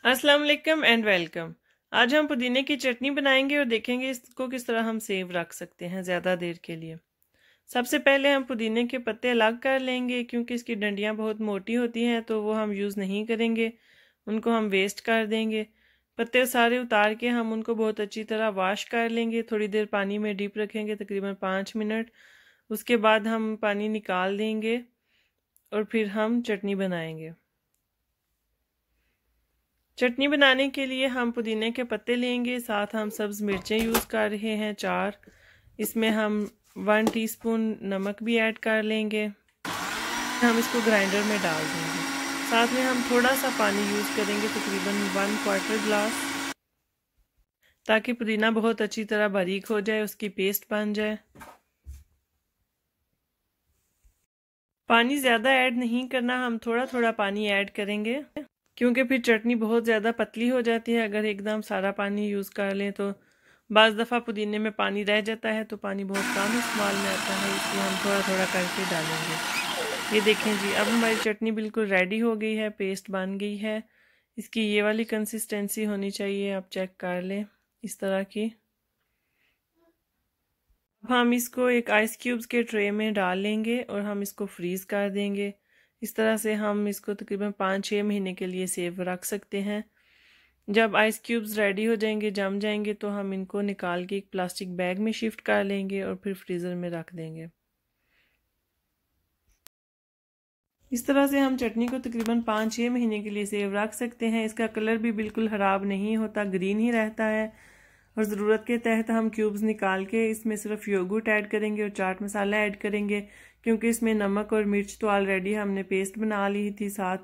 अस्सलाम वालेकुम and welcome. आज हम पुदीने की चटनी बनाएंगे और देखेंगे इसको किस तरह हम सेव रख सकते हैं ज़्यादा देर के लिए। सबसे पहले हम पुदीने के पत्ते अलग कर लेंगे क्योंकि इसकी डंडियाँ बहुत मोटी होती हैं तो वो हम यूज़ नहीं करेंगे, उनको हम वेस्ट कर देंगे। पत्ते सारे उतार के हम उनको बहुत अच्छी तरह वॉश कर लेंगे, थोड़ी देर पानी में डीप रखेंगे तकरीबन 5 मिनट। उसके बाद हम पानी निकाल देंगे और फिर हम चटनी बनाएंगे। चटनी बनाने के लिए हम पुदीने के पत्ते लेंगे, साथ हम सब्ज़ मिर्चें यूज़ कर रहे हैं 4। इसमें हम 1 टीस्पून नमक भी ऐड कर लेंगे। हम इसको ग्राइंडर में डाल देंगे। साथ में हम थोड़ा सा पानी यूज़ करेंगे, तकरीबन 1/4 ग्लास, ताकि पुदीना बहुत अच्छी तरह बारीक हो जाए, उसकी पेस्ट बन जाए। पानी ज़्यादा ऐड नहीं करना, हम थोड़ा थोड़ा पानी ऐड करेंगे क्योंकि फिर चटनी बहुत ज़्यादा पतली हो जाती है अगर एकदम सारा पानी यूज़ कर लें तो। बाज़ दफ़ा पुदीने में पानी रह जाता है तो पानी बहुत कम इस्तेमाल में आता है, इसलिए हम थोड़ा थोड़ा करके डालेंगे। ये देखें जी, अब हमारी चटनी बिल्कुल रेडी हो गई है, पेस्ट बन गई है। इसकी ये वाली कंसिस्टेंसी होनी चाहिए, आप चेक कर लें इस तरह की। अब हम इसको एक आइस क्यूब्स के ट्रे में डाल लेंगे और हम इसको फ्रीज़ कर देंगे। इस तरह से हम इसको तकरीबन 5-6 महीने के लिए सेव रख सकते हैं। जब आइस क्यूब्स रेडी हो जाएंगे, जम जाएंगे, तो हम इनको निकाल के एक प्लास्टिक बैग में शिफ्ट कर लेंगे और फिर फ्रीज़र में रख देंगे। इस तरह से हम चटनी को तकरीबन 5-6 महीने के लिए सेव रख सकते हैं। इसका कलर भी बिल्कुल ख़राब नहीं होता, ग्रीन ही रहता है। और ज़रूरत के तहत हम क्यूब्स निकाल के इसमें सिर्फ योगर्ट ऐड करेंगे और चाट मसाला ऐड करेंगे, क्योंकि इसमें नमक और मिर्च तो ऑलरेडी हमने पेस्ट बना ली थी साथ,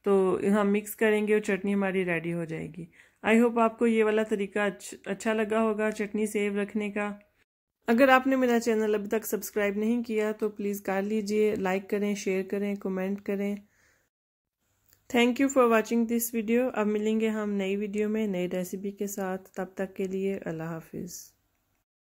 तो हम मिक्स करेंगे और चटनी हमारी रेडी हो जाएगी। आई होप आपको ये वाला तरीका अच्छा लगा होगा चटनी सेव रखने का। अगर आपने मेरा चैनल अभी तक सब्सक्राइब नहीं किया तो प्लीज़ कर लीजिए, लाइक करें, शेयर करें, कमेंट करें। Thank you for watching this video. अब मिलेंगे हम नई वीडियो में नई रेसिपी के साथ, तब तक के लिए अल्लाह हाफिज़।